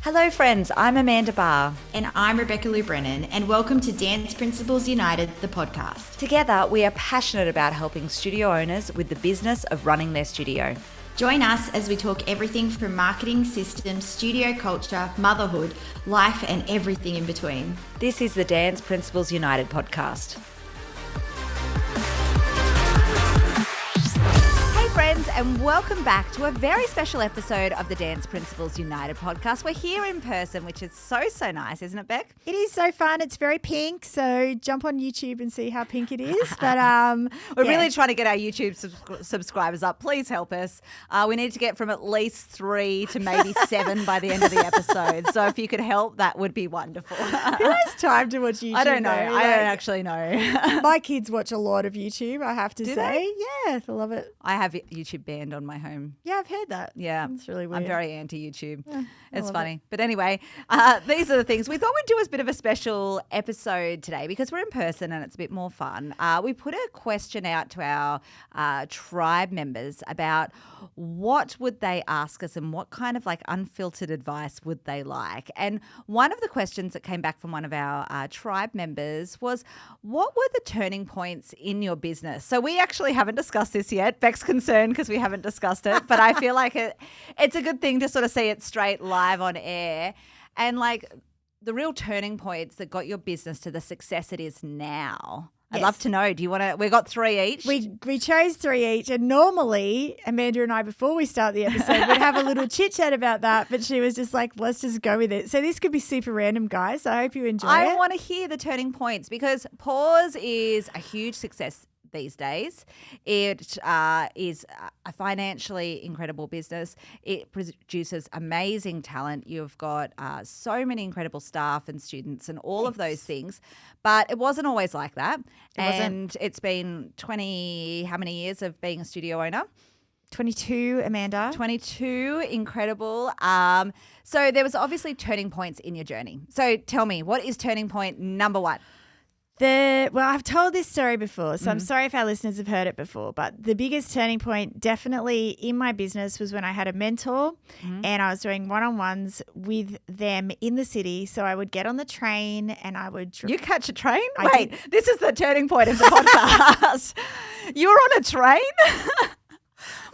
Hello friends, I'm Amanda Barr. And I'm Rebecca Lou Brennan, and welcome to Dance Principles United, the podcast. Together, we are passionate about helping studio owners with the business of running their studio. Join us as we talk everything from marketing, systems, studio culture, motherhood, life, and everything in between. This is the Dance Principles United podcast. Friends, and welcome back to a very special episode of the Dance Principles United podcast. We're here in person, which is so nice, isn't it, Beck? It is so fun. It's very pink, so jump on YouTube and see how pink it is. But we're really trying to get our YouTube subscribers up. Please help us. We need to get from at least 3 to maybe 7 by the end of the episode. So if you could help, that would be wonderful. Who has time to watch YouTube? I don't know. I don't actually know. My kids watch a lot of YouTube, I have to say. They? Yeah, I love it. I have YouTube banned on my home. Yeah, I've heard that. Yeah. It's really weird. I'm very anti-YouTube. Yeah, it's funny. But anyway, these are the things. We thought we'd do a bit of a special episode today because we're in person and it's a bit more fun. We put a question out to our tribe members about what would they ask us and what kind of like unfiltered advice would they like. And one of the questions that came back from one of our tribe members was, what were the turning points in your business? So we actually haven't discussed this yet. Beck's concerned because we haven't discussed it, but I feel like it's a good thing to sort of see it straight live on air and like the real turning points that got your business to the success it is now. I'd love to know. Do you want to? We got 3 each. We chose 3 each, and normally Amanda and I, before we start the episode, would have a little chit chat about that. But she was just like, "Let's just go with it." So this could be super random, guys. I hope you enjoy it. I want to hear the turning points because Pause is a huge success these days. It is a financially incredible business. It produces amazing talent. You've got so many incredible staff and students and all of those things. But it wasn't always like that. It's been 20, how many years of being a studio owner? 22, Amanda. 22, incredible. So there was obviously turning points in your journey. So tell me, what is turning point number 1? I've told this story before, so I'm sorry if our listeners have heard it before, but the biggest turning point definitely in my business was when I had a mentor and I was doing one-on-ones with them in the city. So I would get on the train and I would... You catch a train? Wait, this is the turning point of the podcast. You were on a train?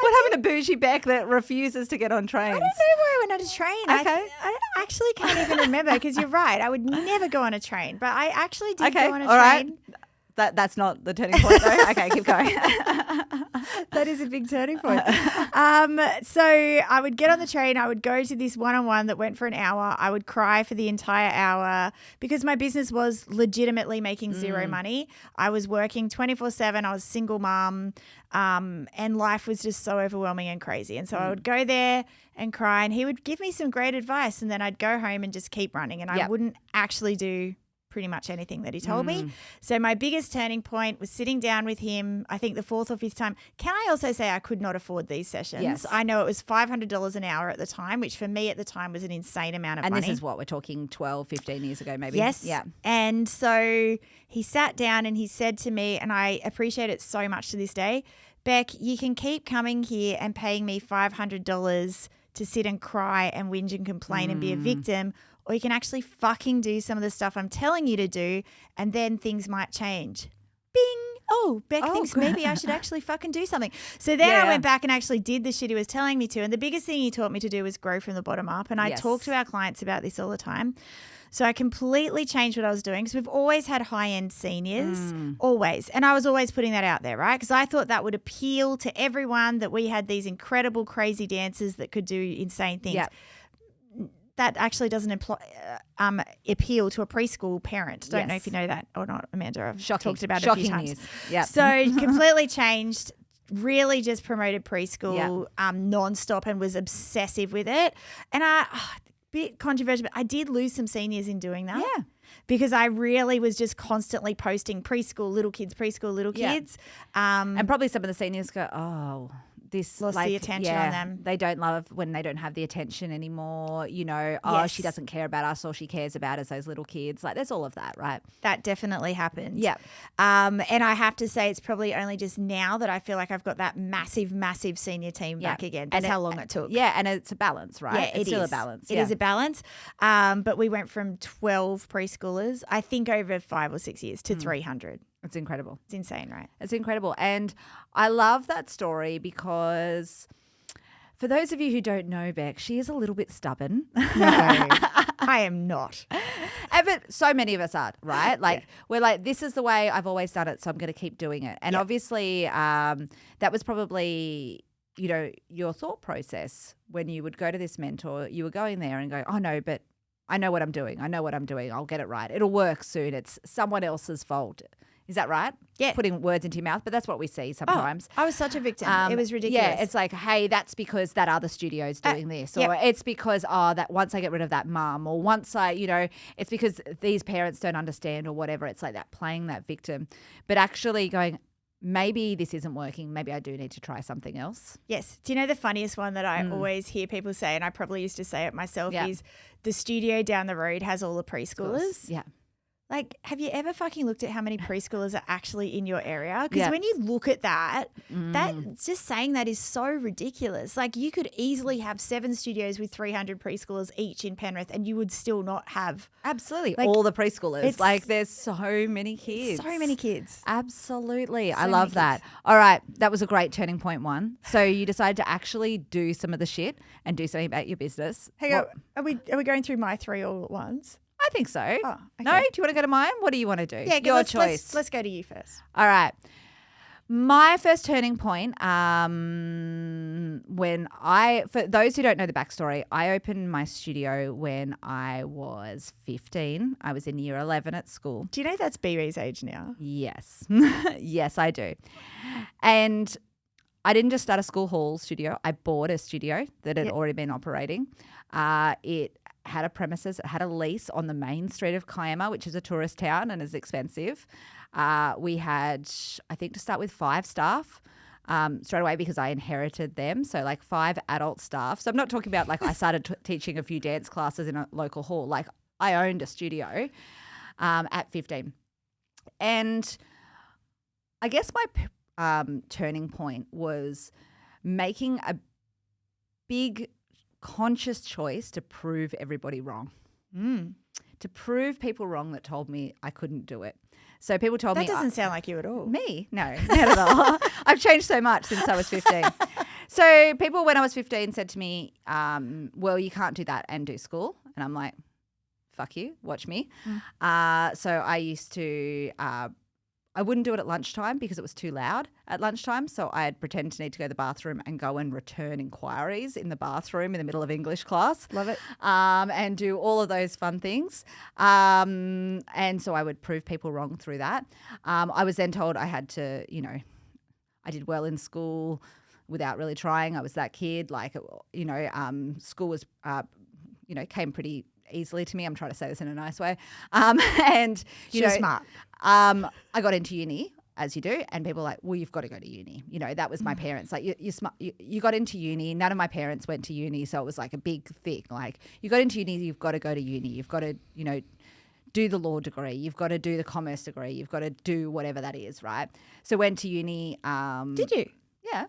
What happened to Bougie Beck that refuses to get on trains? I don't know where I went on a train. Okay. I actually can't even remember because you're right. I would never go on a train, but I actually did go on a all train. Right. That's not the turning point though. Okay, keep going. That is a big turning point. So I would get on the train. I would go to this one-on-one that went for an hour. I would cry for the entire hour because my business was legitimately making zero money. I was working 24/7. I was a single mom, and life was just so overwhelming and crazy. And so I would go there and cry, and he would give me some great advice, and then I'd go home and just keep running, and I wouldn't actually do pretty much anything that he told me. So my biggest turning point was sitting down with him, I think the 4th or 5th time. Can I also say I could not afford these sessions? Yes. I know it was $500 an hour at the time, which for me at the time was an insane amount of money. And this is what we're talking 12, 15 years ago maybe. Yes. Yeah. And so he sat down and he said to me, and I appreciate it so much to this day, Beck, you can keep coming here and paying me $500 to sit and cry and whinge and complain and be a victim, or you can actually fucking do some of the stuff I'm telling you to do, and then things might change. Bing. Oh, Beck thinks maybe I should actually fucking do something. So then I went back and actually did the shit he was telling me to. And the biggest thing he taught me to do was grow from the bottom up. And I talk to our clients about this all the time. So I completely changed what I was doing because we've always had high-end seniors, always. And I was always putting that out there, right? Because I thought that would appeal to everyone, that we had these incredible, crazy dancers that could do insane things. Yep. That actually doesn't appeal to a preschool parent. Don't know if you know that or not, Amanda. I've talked about it a few times. Yep. So completely changed, really just promoted preschool nonstop and was obsessive with it. And bit controversial, but I did lose some seniors in doing that. Yeah. Because I really was just constantly posting preschool, little kids. And probably some of the seniors go, oh, this Lost the attention on them. They don't love when they don't have the attention anymore. You know, she doesn't care about us. All she cares about is those little kids. Like there's all of that, right? That definitely happens. Yeah. And I have to say it's probably only just now that I feel like I've got that massive, massive senior team back again. That's how long it took. Yeah, and it's a balance, right? Yeah, it's still a balance. It is a balance. But we went from 12 preschoolers, I think over 5 or 6 years, to 300. It's incredible. It's insane, right? It's incredible. And I love that story because for those of you who don't know Beck, she is a little bit stubborn. No, I am not. But so many of us are, right? Like we're like, this is the way I've always done it, so I'm going to keep doing it. And obviously that was probably, you know, your thought process when you would go to this mentor. You were going there and go, oh, no, but I know what I'm doing. I know what I'm doing. I'll get it right. It'll work soon. It's someone else's fault. Is that right? Yeah. Putting words into your mouth, but that's what we see sometimes. I was such a victim. It was ridiculous. Yeah, it's like, hey, that's because that other studio's doing this. Or it's because, that once I get rid of that mum, or once it's because these parents don't understand or whatever. It's like that, playing that victim. But actually going, maybe this isn't working. Maybe I do need to try something else. Yes. Do you know the funniest one that I always hear people say, and I probably used to say it myself, is the studio down the road has all the preschoolers? Yeah. Like, have you ever fucking looked at how many preschoolers are actually in your area? Because when you look at that, that's just saying that is so ridiculous. Like, you could easily have 7 studios with 300 preschoolers each in Penrith and you would still not have. Absolutely. Like, all the preschoolers. Like, there's so many kids. So many kids. Absolutely. I love that. All right. That was a great turning point one. So you decided to actually do some of the shit and do something about your business. Hang on. Are we going through my 3 all at once? I think so. Oh, okay. No? Do you want to go to mine? What do you want to do? Yeah, your choice. Let's go to you first. All right. My first turning point, for those who don't know the backstory, I opened my studio when I was 15. I was in year 11 at school. Do you know that's BB's age now? Yes. Yes, I do. And I didn't just start a school hall studio. I bought a studio that had already been operating. It had a premises, it had a lease on the main street of Kiama, which is a tourist town and is expensive. We had, I think, to start with 5 staff straight away because I inherited them. So like 5 adult staff. So I'm not talking about like I started teaching a few dance classes in a local hall. Like I owned a studio at 15. And I guess my turning point was making a big conscious choice to prove everybody wrong. To prove people wrong that told me I couldn't do it. So people told me... That doesn't sound like you at all. Me? No, not at all. I've changed so much since I was 15. So people when I was 15 said to me, well, you can't do that and do school. And I'm like, fuck you, watch me. So I used to... I wouldn't do it at lunchtime because it was too loud at lunchtime. So I'd pretend to need to go to the bathroom and go and return inquiries in the bathroom in the middle of English class. Love it. And do all of those fun things. And so I would prove people wrong through that. I was then told I had to, I did well in school without really trying. I was that kid. Like, school was, came pretty easily to me. I'm trying to say this in a nice way. And She's smart. I got into uni, as you do, and people were like, well, you've got to go to uni. That was my parents. Like, you're smart. You got into uni. None of my parents went to uni, so it was like a big thing. Like, you got into uni, you've got to go to uni. You've got to, do the law degree. You've got to do the commerce degree. You've got to do whatever that is, right? So went to uni. Did you? Yeah.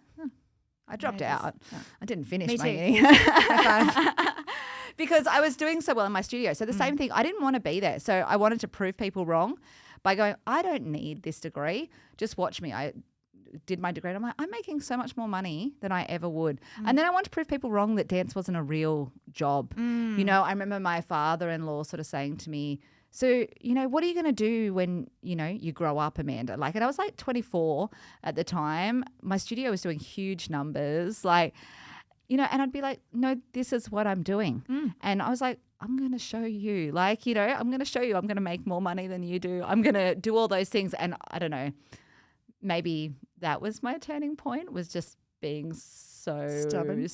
I dropped out. No. I didn't finish Me my too. uni. High five. Because I was doing so well in my studio. So the same thing, I didn't want to be there. So I wanted to prove people wrong by going, I don't need this degree. Just watch me. I did my degree and I'm like, I'm making so much more money than I ever would. And then I want to prove people wrong that dance wasn't a real job. I remember my father-in-law sort of saying to me, so, what are you going to do when, you grow up, Amanda? Like, and I was like 24 at the time. My studio was doing huge numbers. Like, and I'd be like, no, this is what I'm doing. And I was like, I'm going to show you. Like, I'm going to show you. I'm going to make more money than you do. I'm going to do all those things. And I don't know, maybe that was my turning point, was just being so stubborn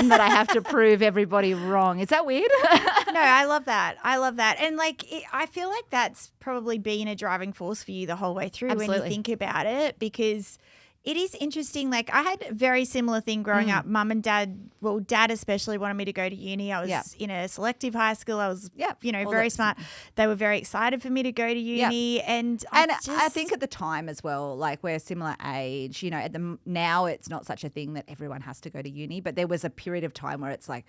that I have to prove everybody wrong. Is that weird? No, I love that. And I feel like that's probably been a driving force for you the whole way through. Absolutely. When you think about it, because It is interesting. Like I had a very similar thing growing up. Mum and dad, well, dad especially wanted me to go to uni. I was in a selective high school. I was, very smart. They were very excited for me to go to uni. And I think at the time as well, like we're similar age, now it's not such a thing that everyone has to go to uni, but there was a period of time where it's like,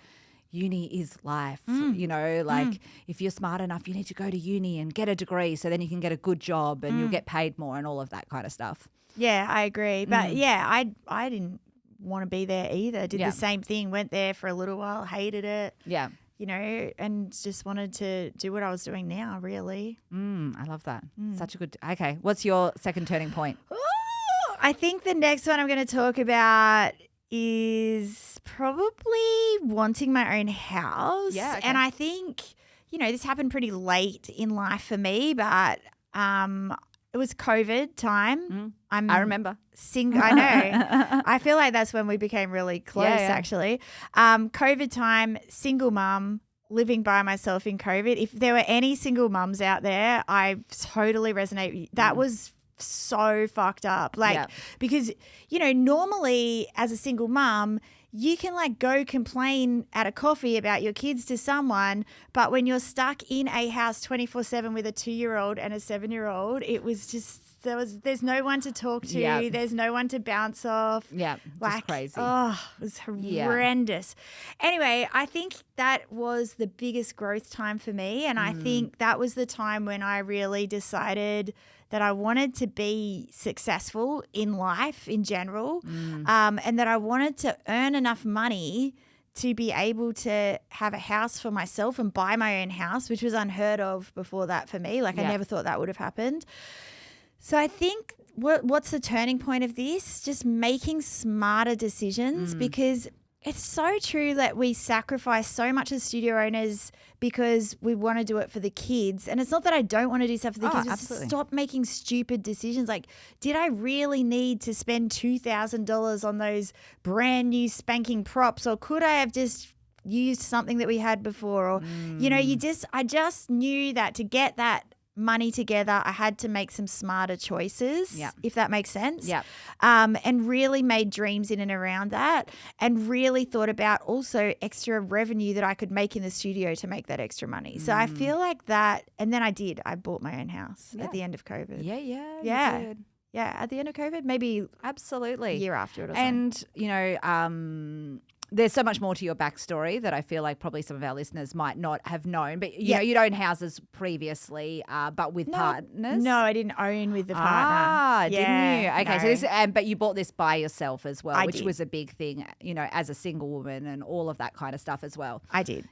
uni is life, if you're smart enough, you need to go to uni and get a degree so then you can get a good job and you'll get paid more and all of that kind of stuff. Yeah, I agree. But I didn't want to be there either. Did the same thing, went there for a little while, hated it. Yeah. And just wanted to do what I was doing now, really. I love that. Such a good, okay. What's your second turning point? Ooh, I think the next one I'm going to talk about is probably wanting my own house. Yeah. Okay. And I think, this happened pretty late in life for me, but it was COVID time. I remember. I know. I feel like that's when we became really close, actually. COVID time, single mum, living by myself in COVID. If there were any single mums out there, I totally resonate. That was so fucked up. Because, normally as a single mum, you can go complain at a coffee about your kids to someone, but when you're stuck in a house 24/7 with a 2-year-old and a 7-year-old, it was just there's no one to talk to. Yep. There's no one to bounce off. Yeah, just crazy. Oh, it was horrendous. Anyway, I think that was the biggest growth time for me, and I think that was the time when I really decided that I wanted to be successful in life in general, and that I wanted to earn enough money to be able to have a house for myself and buy my own house, which was unheard of before that for me. I never thought that would have happened. So I think what's the turning point of this? Just making smarter decisions, because it's so true that we sacrifice so much as studio owners because we want to do it for the kids. And it's not that I don't want to do stuff for the kids. It's just stop making stupid decisions. Like, did I really need to spend $2,000 on those brand new spanking props, or could I have just used something that we had before? Or, I just knew that to get that money together, I had to make some smarter choices, if that makes sense. Yeah. And really made dreams in and around that, and really thought about also extra revenue that I could make in the studio to make that extra money. So I feel like that, and then I bought my own house at the end of COVID. Yeah. Yeah. Yeah, at the end of COVID, maybe absolutely a year after it or something. And, there's so much more to your backstory that I feel like probably some of our listeners might not have known. But, you'd owned houses previously, but with partners? No, I didn't own with the partner. Didn't you? Okay, no. so but you bought this by yourself as well, which did. was a big thing, as a single woman and all of that kind of stuff as well. I did.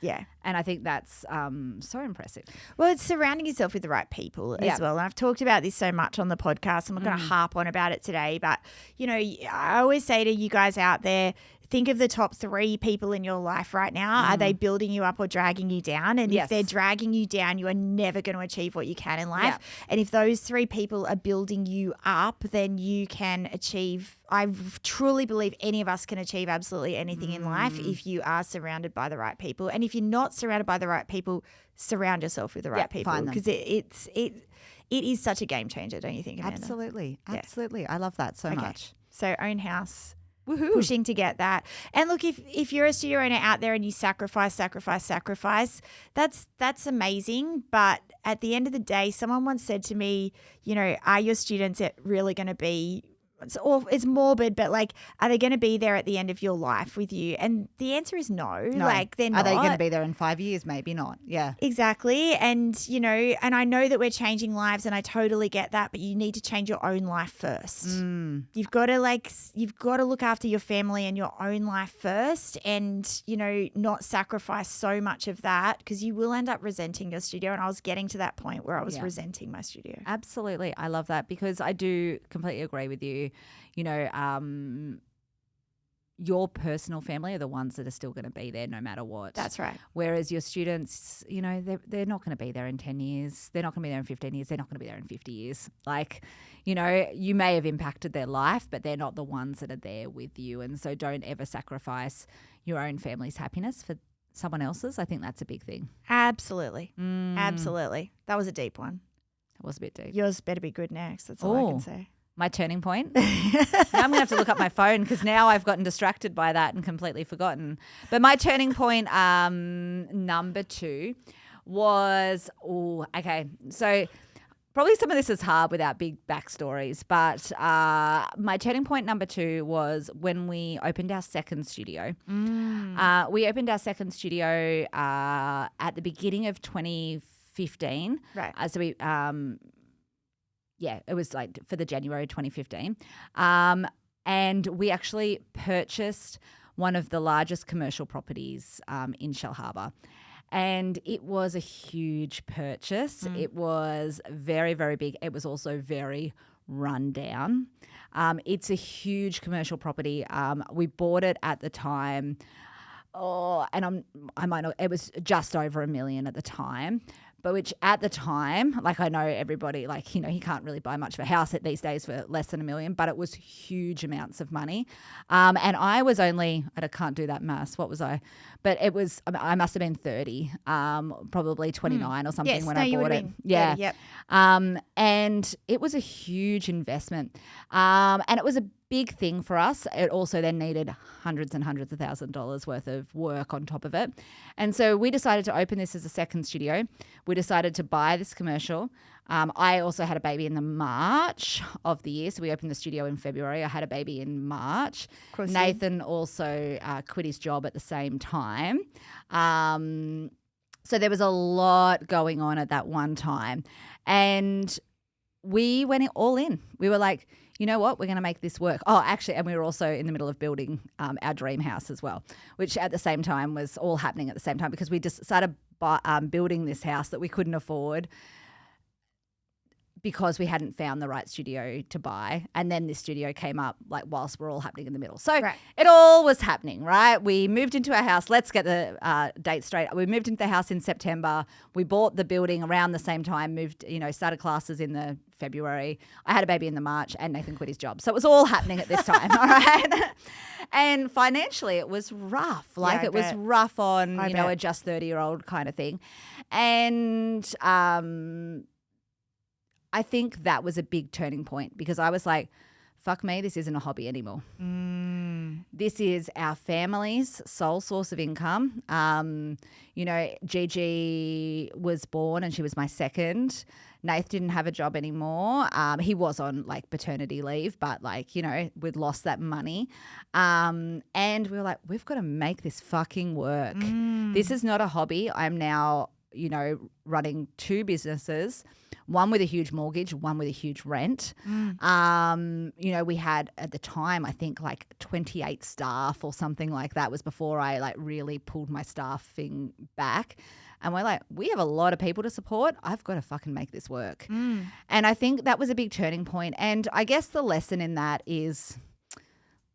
Yeah. And I think that's so impressive. Well, it's surrounding yourself with the right people as well. And I've talked about this so much on the podcast. I'm not going to harp on about it today. But, I always say to you guys out there, think of the top 3 people in your life right now. Are they building you up or dragging you down? And if they're dragging you down, you are never going to achieve what you can in life. Yeah. And if those 3 people are building you up, then you can achieve. I truly believe any of us can achieve absolutely anything in life if you are surrounded by the right people. And if you're not surrounded by the right people, surround yourself with the right people, because it is such a game changer, don't you think, Amanda? Absolutely. I love that so much. So own house. Woohoo. Pushing to get that. And look, if you're a studio owner out there and you sacrifice, that's amazing. But at the end of the day, someone once said to me, are your students really going to be, it's morbid, but are they going to be there at the end of your life with you? And the answer is no. They're not. Are they going to be there in 5 years? Maybe not. Yeah. Exactly. And, and I know that we're changing lives, and I totally get that, but you need to change your own life first. You've got to look after your family and your own life first, and, not sacrifice so much of that, because you will end up resenting your studio. And I was getting to that point where I was resenting my studio. Absolutely. I love that, because I do completely agree with you. Your personal family are the ones that are still going to be there no matter what. That's right. Whereas your students, they're not going to be there in 10 years. They're not going to be there in 15 years. They're not going to be there in 50 years. You may have impacted their life, but they're not the ones that are there with you. And so don't ever sacrifice your own family's happiness for someone else's. I think that's a big thing. Absolutely. Absolutely. That was a deep one. It was a bit deep. Yours better be good next. That's all I can say. My turning point. Now I'm going to have to look up my phone because now I've gotten distracted by that and completely forgotten. But my turning point number 2 was, okay. So probably some of this is hard without big backstories, but my turning point number 2 was when we opened our second studio. We opened our second studio at the beginning of 2015. Right. So we it was like for the January 2015. And we actually purchased one of the largest commercial properties in Shell Harbour. And it was a huge purchase. It was very, very big. It was also very run down. It's a huge commercial property. We bought it at the time. It was just over $1 million at the time. But which at the time, like I know everybody, like, you know, he can't really buy much of a house these days for less than $1 million, but it was huge amounts of money. And I was only, I can't do that maths. What was I? But it was, I must have been 30, probably 29 or something when I bought it. Yeah. 30, yep. And it was a huge investment. And it was a big thing for us. It also then needed hundreds and hundreds of $1,000s worth of work on top of it. And so we decided to open this as a second studio. We decided to buy this commercial. I also had a baby in the March of the year. So we opened the studio in February. I had a baby in March. Nathan also quit his job at the same time. So there was a lot going on at that one time. And we went all in. We were like, you know what, we're going to make this work. Oh, actually, and we were also in the middle of building our dream house as well, which at the same time was all happening at the same time because we just started building this house that we couldn't afford because we hadn't found the right studio to buy. And then this studio came up like whilst we're all happening in the middle. So It all was happening, right? We moved into our house. Let's get the date straight. We moved into the house in September. We bought the building around the same time, started classes in the February. I had a baby in the March and Nathan quit his job. So it was all happening at this time, all right? And financially it was rough. Like it was rough on, a just 30-year-old kind of thing. And I think that was a big turning point because I was like, fuck me, this isn't a hobby anymore. This is our family's sole source of income. Gigi was born and she was my second. Nath didn't have a job anymore. He was on like paternity leave, but we'd lost that money. And we were like, we've got to make this fucking work. This is not a hobby. I'm now, running 2 businesses, one with a huge mortgage, one with a huge rent. We had at the time, I think 28 staff or something like that. Was before I really pulled my staffing back. And we're like, we have a lot of people to support. I've got to fucking make this work. And I think that was a big turning point. And I guess the lesson in that is,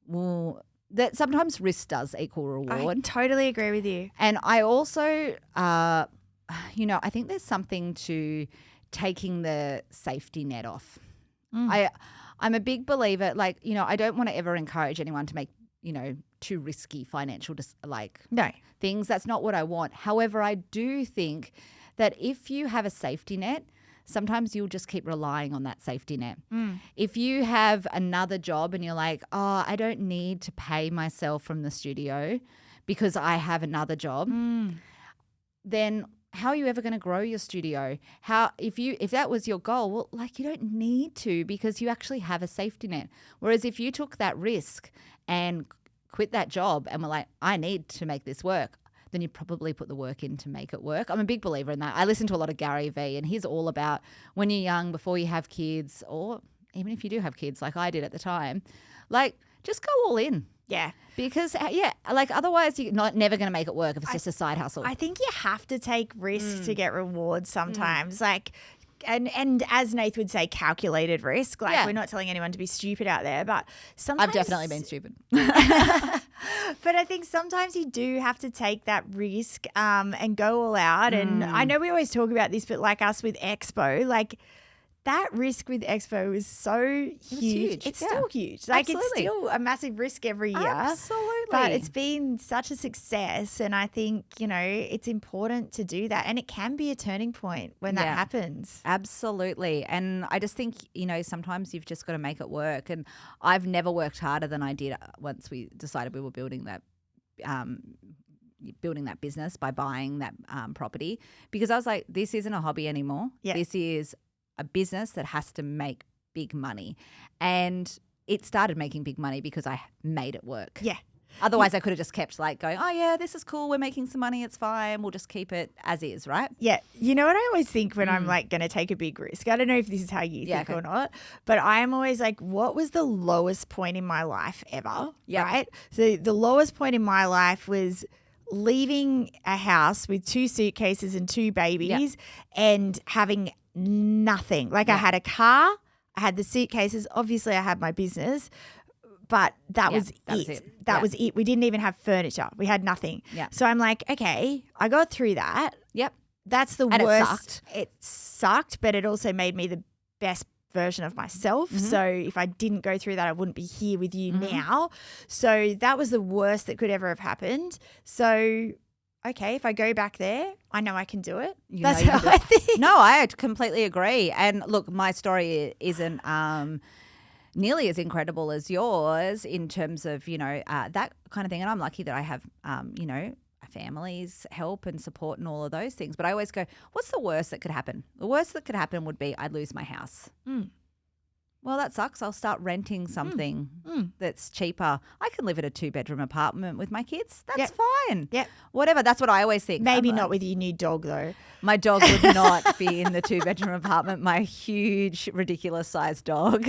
that sometimes risk does equal reward. I totally agree with you. And I also, I think there's something to taking the safety net off. I'm a big believer, I don't want to ever encourage anyone to make, too risky financial things. That's not what I want. However, I do think that if you have a safety net, sometimes you'll just keep relying on that safety net. If you have another job and you're like, oh, I don't need to pay myself from the studio because I have another job, then how are you ever going to grow your studio? If that was your goal, well, you don't need to because you actually have a safety net. Whereas if you took that risk and quit that job and were like, I need to make this work, then you probably put the work in to make it work. I'm a big believer in that. I listen to a lot of Gary Vee and he's all about when you're young, before you have kids, or even if you do have kids like I did at the time, just go all in. Yeah. Because, otherwise you're never going to make it work if it's just a side hustle. I think you have to take risks to get rewards sometimes. And as Nath would say, calculated risk. We're not telling anyone to be stupid out there, but sometimes... I've definitely been stupid. But I think sometimes you do have to take that risk and go all out. And I know we always talk about this, but like us with Expo, that risk with Expo was so huge. It's yeah. still huge. Like Absolutely. it's still a massive risk every year. Absolutely. But it's been such a success. And I think, it's important to do that. And it can be a turning point when that happens. Absolutely. And I just think, sometimes you've just got to make it work. And I've never worked harder than I did once we decided we were building that business by buying that property, because I was like, this isn't a hobby anymore. Yeah. This is a business that has to make big money. And it started making big money because I made it work. Yeah. Otherwise, I could have just kept going, oh, yeah, this is cool. We're making some money. It's fine. We'll just keep it as is, right? Yeah. You know what I always think when I'm going to take a big risk? I don't know if this is how you think or not, but I am always like, what was the lowest point in my life ever? Yep. Right? So the lowest point in my life was leaving a house with 2 suitcases and 2 babies and having nothing. Like I had a car, I had the suitcases. Obviously, I had my business. But that was it. That was it. We didn't even have furniture. We had nothing. Yeah. So I'm like, okay, I got through that. Yep. That's the And worst. It sucked, but it also made me the best version of myself. Mm-hmm. So if I didn't go through that, I wouldn't be here with you now. So that was the worst that could ever have happened. So, okay, if I go back there, I know I can do it. That's how I think. No, I completely agree. And look, my story isn't nearly as incredible as yours in terms of, that kind of thing. And I'm lucky that I have, a family's help and support and all of those things. But I always go, what's the worst that could happen? The worst that could happen would be I'd lose my house. Well, that sucks. I'll start renting something that's cheaper. I can live in a 2-bedroom apartment with my kids. That's fine. Yep. Whatever. That's what I always think. Maybe not with your new dog though. My dog would not be in the 2-bedroom apartment, my huge, ridiculous sized dog.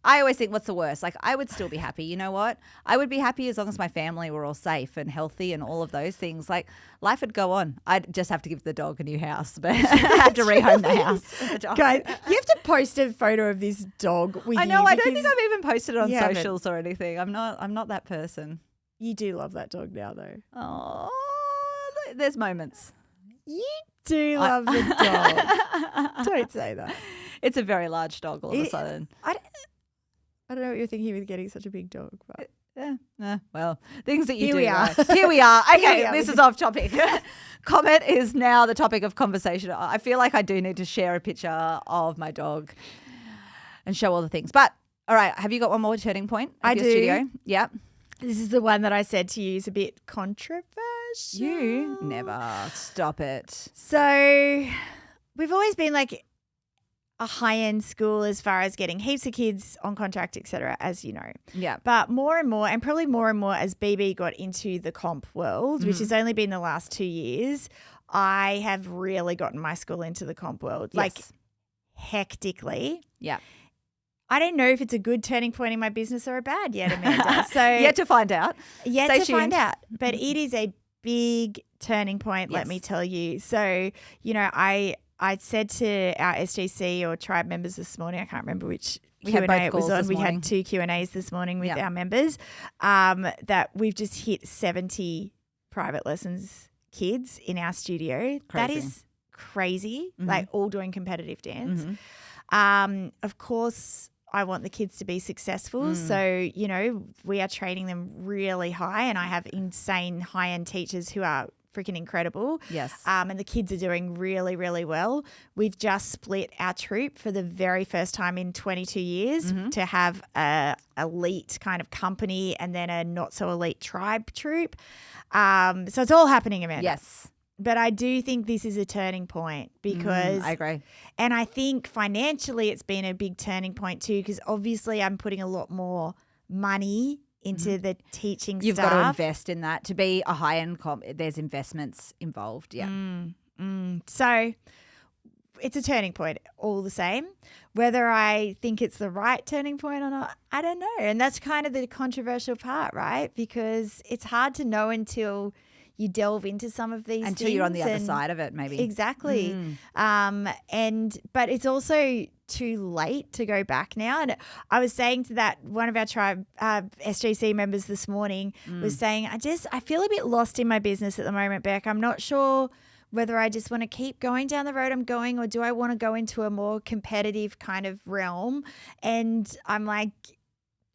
I always think, what's the worst? Like, I would still be happy. You know what? I would be happy as long as my family were all safe and healthy and all of those things. Like, life would go on. I'd just have to give the dog a new house, but I have to rehome the house. Guys, you have to post a photo of this dog with I know. you I don't think I've even posted it on you haven't. socials or anything. I'm not that person. You do love that dog now though. Oh, there's moments. You do love the dog. Don't say that. It's a very large dog all of a sudden. I don't know what you're thinking with getting such a big dog, but Well, things that you Here do. we are. Right? Here we are. Okay, Here we are. this is off topic. Comet is now the topic of conversation. I feel like I do need to share a picture of my dog and show all the things. But all right, have you got one more turning point? I your do. Studio? Yeah. this is the one that I said to you is a bit controversial. You never stop it. So we've always been like a high-end school as far as getting heaps of kids on contract, etc., as you know. Yeah. But more and more, and probably more and more as BB got into the comp world, which has only been the last 2 years, I have really gotten my school into the comp world, like hectically. Yeah. I don't know if it's a good turning point in my business or a bad yet, Amanda. So Yet to find out. Yet Stay to find tuned. out. But it is a big turning point, let Yes. me tell you. So, you know, I said to our SGC or tribe members this morning, I can't remember which We had Q&A both it was calls on. this We morning. had 2 Q&As this morning with Yeah. our members, that we've just hit 70 private lessons kids in our studio. That Crazy. is crazy, Mhm. like all doing competitive dance. Mhm. Of course, I want the kids to be successful. Mm. So, you know, we are training them really high, and I have insane high-end teachers who are freaking incredible. Yes. And the kids are doing really, really well. We've just split our troop for the very first time in 22 years to have a elite kind of company and then a not so elite tribe troop. So it's all happening, Amanda. Yes. But I do think this is a turning point because I agree. and I think financially it's been a big turning point too, because obviously I'm putting a lot more money into the teaching You've staff. got to invest in that. To be a high-end comp, there's investments involved. Yeah. So it's a turning point all the same. Whether I think it's the right turning point or not, I don't know. And that's kind of the controversial part, right? Because it's hard to know until you delve into some of these Until you're on the things other and- side of it, maybe. Exactly. But it's also too late to go back now. And I was saying to that one of our tribe SGC members this morning was saying, I feel a bit lost in my business at the moment, Beck. I'm not sure whether I just want to keep going down the road I'm going, or do I want to go into a more competitive kind of realm? And I'm like,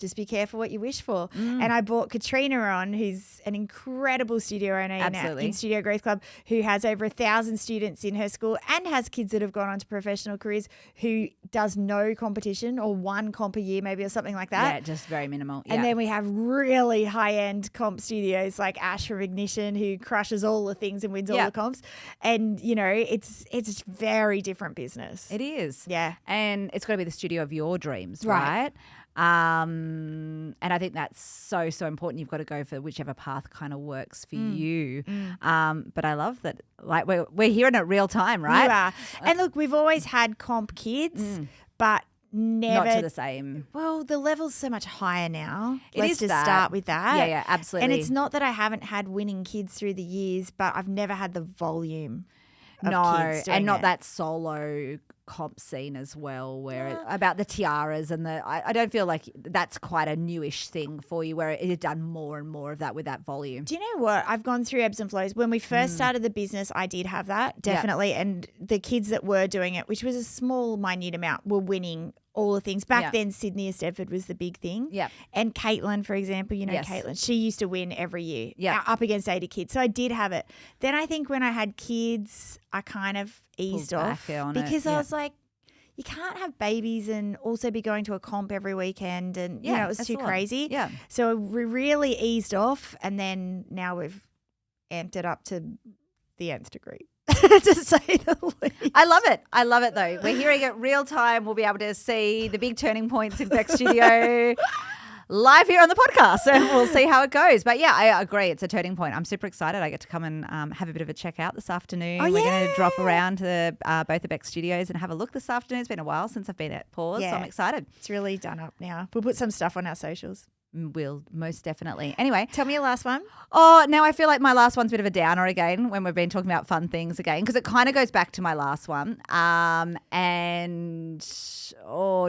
just be careful what you wish for. And I brought Katrina on, who's an incredible studio owner in Studio Growth Club, who has over 1,000 students in her school and has kids that have gone on to professional careers, who does no competition or one comp a year maybe or something like that. Yeah, just very minimal. And then we have really high-end comp studios like Ash from Ignition, who crushes all the things and wins all the comps. And, you know, it's very different business. It is. Yeah. And it's got to be the studio of your dreams, right? And I think that's so important. You've got to go for whichever path kind of works for you. But I love that, like, we're hearing it real time, right? You are. And look, we've always had comp kids, but never not to the same. Well, the level's so much higher now. Let's just start with that. Yeah, absolutely. And it's not that I haven't had winning kids through the years, but I've never had the volume of kids doing and not it. that solo comp scene as well, where about the tiaras and I don't feel like that's quite a newish thing for you, where you've done more and more of that with that volume. Do you know what? I've gone through ebbs and flows. When we first started the business, I did have that, definitely. And the kids that were doing it, which was a small, minute amount, were winning all the things. Back then, Sydney Estedford was the big thing. Yeah. And Caitlin, for example, you know Caitlin, she used to win every year up against 80 kids. So I did have it. Then I think when I had kids, I kind of eased off because I was like, you can't have babies and also be going to a comp every weekend, and you know, it was too crazy. Yeah. So we really eased off, and then now we've amped it up to the nth degree. To say the least. I love it though. We're hearing it real time. We'll be able to see the big turning points in Beck's studio live here on the podcast, and we'll see how it goes. But yeah, I agree. It's a turning point. I'm super excited. I get to come and have a bit of a check out this afternoon. We're going to drop around to both the Beck studios and have a look this afternoon. It's been a while since I've been at Pause, so I'm excited. It's really done up now. We'll put some stuff on our socials. Will, most definitely. Anyway. Tell me your last one. Oh, now I feel like my last one's a bit of a downer again when we've been talking about fun things again, because it kind of goes back to my last one.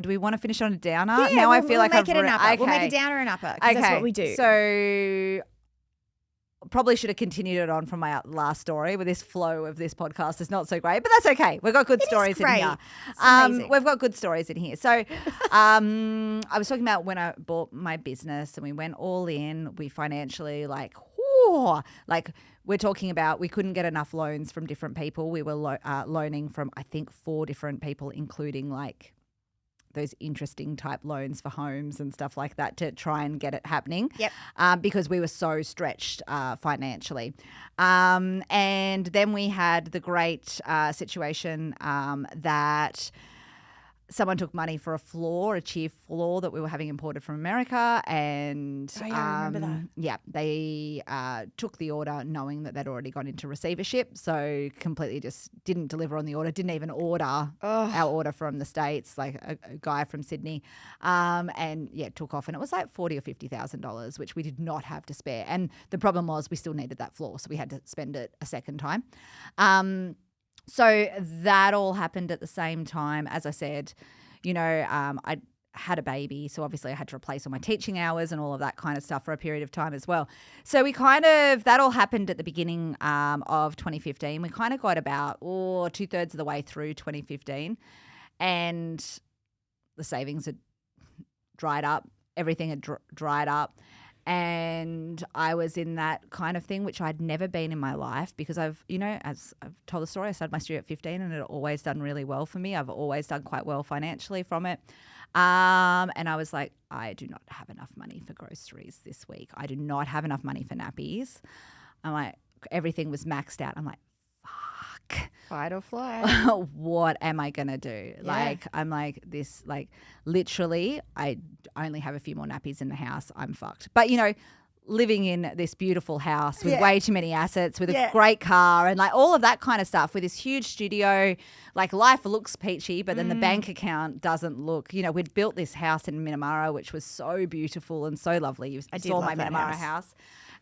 Do we want to finish on a downer? Yeah, now I feel like I've it an upper. Okay. We'll make a downer and upper, because that's what we do. So probably should have continued it on from my last story, with this flow of this podcast is not so great, but that's okay. We've got good stories in here. We've got good stories in here. So I was talking about when I bought my business and we went all in, we financially we're talking about we couldn't get enough loans from different people. We were loaning from, I think, 4 different people, including like those interesting type loans for homes and stuff like that, to try and get it happening. Yep. Because we were so stretched financially. And then we had the great situation that someone took money for a cheer floor that we were having imported from America, and I remember that. Yeah, they took the order knowing that they'd already gone into receivership, so completely just didn't deliver on the order, didn't even order our order from the States, like a guy from Sydney, and took off, and it was like $40,000 or $50,000, which we did not have to spare. And the problem was we still needed that floor, so we had to spend it a second time. So that all happened at the same time. As I said, I had a baby, so obviously I had to replace all my teaching hours and all of that kind of stuff for a period of time as well. So that all happened at the beginning of 2015. We kind of got about 2/3 of the way through 2015, and the savings had dried up. Everything had dried up. And I was in that kind of thing, which I'd never been in my life, because as I've told the story, I started my studio at 15 and it had always done really well for me. I've always done quite well financially from it. And I was like, I do not have enough money for groceries this week. I do not have enough money for nappies. I'm like, everything was maxed out. I'm like, fuck. Fight or flight. What am I going to do? Yeah. I'm like this, literally, I only have a few more nappies in the house. I'm fucked. But, living in this beautiful house with way too many assets, with a great car and all of that kind of stuff, with this huge studio, life looks peachy, but then the bank account doesn't look, we'd built this house in Minamara, which was so beautiful and so lovely. You saw my Minamara house.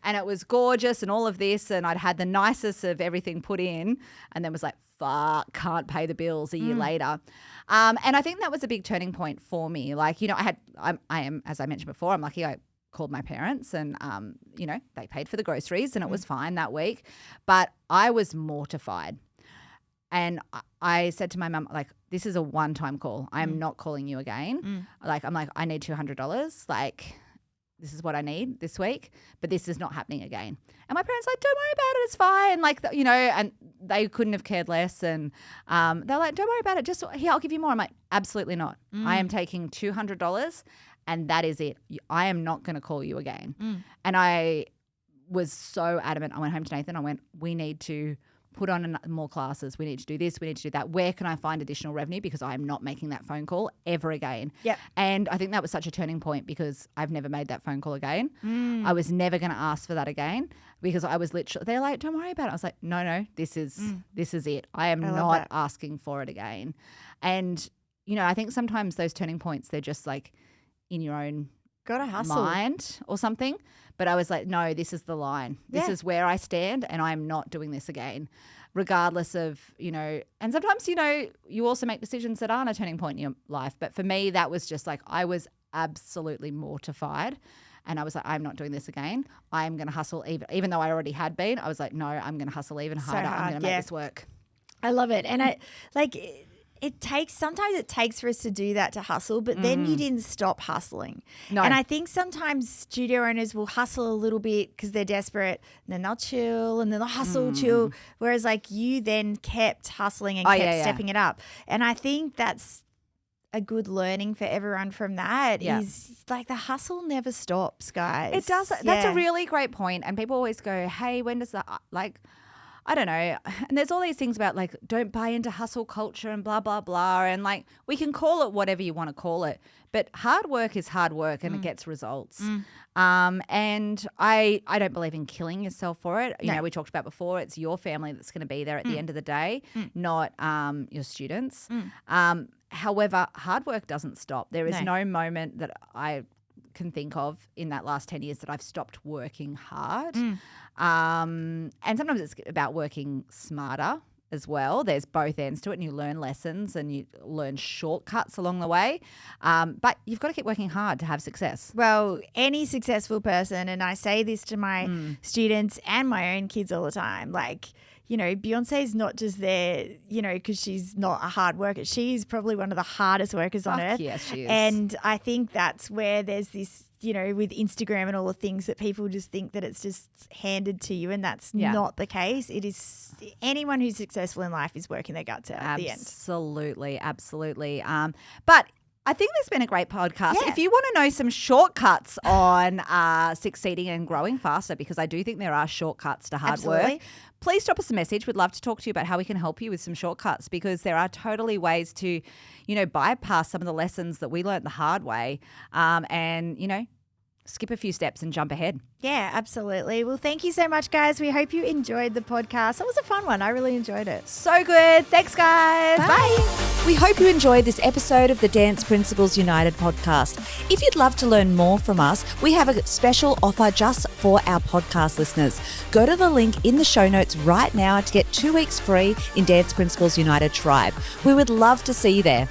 And it was gorgeous and all of this, and I'd had the nicest of everything put in, and then was like, fuck, can't pay the bills a year later. And I think that was a big turning point for me. I am, as I mentioned before, I'm lucky I called my parents and, they paid for the groceries and it was fine that week. But I was mortified. And I said to my mum, like, this is a one-time call. I am not calling you again. I'm like, I need $200. Like, this is what I need this week, but this is not happening again. And my parents were like, don't worry about it. It's fine. Like, and they couldn't have cared less. And they're like, don't worry about it. Just here, I'll give you more. I'm like, absolutely not. I am taking $200 and that is it. I am not going to call you again. And I was so adamant. I went home to Nathan. I went, we need to put on more classes. We need to do this. We need to do that. Where can I find additional revenue? Because I'm not making that phone call ever again. Yep. And I think that was such a turning point because I've never made that phone call again. I was never going to ask for that again because I was literally, they're like, don't worry about it. I was like, no, this is it. I am not asking for it again. And, I think sometimes those turning points, they're just like in your own Gotta hustle. mind or something. But I was like, no, this is the line. This is where I stand and I'm not doing this again, regardless of, and sometimes, you also make decisions that aren't a turning point in your life. But for me, that was just like, I was absolutely mortified and I was like, I'm not doing this again. I am going to hustle even though I already had been. I was like, no, I'm going to hustle even harder. I'm going to make this work. I love it. And sometimes it takes for us to do that to hustle, but then you didn't stop hustling. No. And I think sometimes studio owners will hustle a little bit because they're desperate and then they'll chill and then they'll hustle, chill. Whereas like you then kept hustling and kept stepping it up. And I think that's a good learning for everyone from that is like the hustle never stops, guys. It does. That's a really great point. And people always go, hey, when does that I don't know. And there's all these things about like, don't buy into hustle culture and blah, blah, blah. And like, we can call it whatever you want to call it. But hard work is hard work and it gets results. And I don't believe in killing yourself for it. You know, we talked about before, it's your family that's going to be there at the end of the day, not your students. However, hard work doesn't stop. There is no moment that I can think of in that last 10 years that I've stopped working hard. And sometimes it's about working smarter as well. There's both ends to it and you learn lessons and you learn shortcuts along the way. But you've got to keep working hard to have success. Well, any successful person, and I say this to my students and my own kids all the time, like, Beyonce's not just there, because she's not a hard worker. She's probably one of the hardest workers on earth. Yes, she is. And I think that's where there's this, with Instagram and all the things that people just think that it's just handed to you, and that's not the case. It is anyone who's successful in life is working their guts out at the end. Absolutely. But I think this has been a great podcast. Yeah. If you want to know some shortcuts on succeeding and growing faster, because I do think there are shortcuts to hard work, please drop us a message. We'd love to talk to you about how we can help you with some shortcuts, because there are totally ways to, bypass some of the lessons that we learned the hard way and, skip a few steps and jump ahead. Yeah, absolutely. Well, thank you so much, guys. We hope you enjoyed the podcast. It was a fun one. I really enjoyed it. So good. Thanks, guys. Bye. We hope you enjoyed this episode of the Dance Principles United podcast. If you'd love to learn more from us, we have a special offer just for our podcast listeners. Go to the link in the show notes right now to get 2 weeks free in Dance Principles United Tribe. We would love to see you there.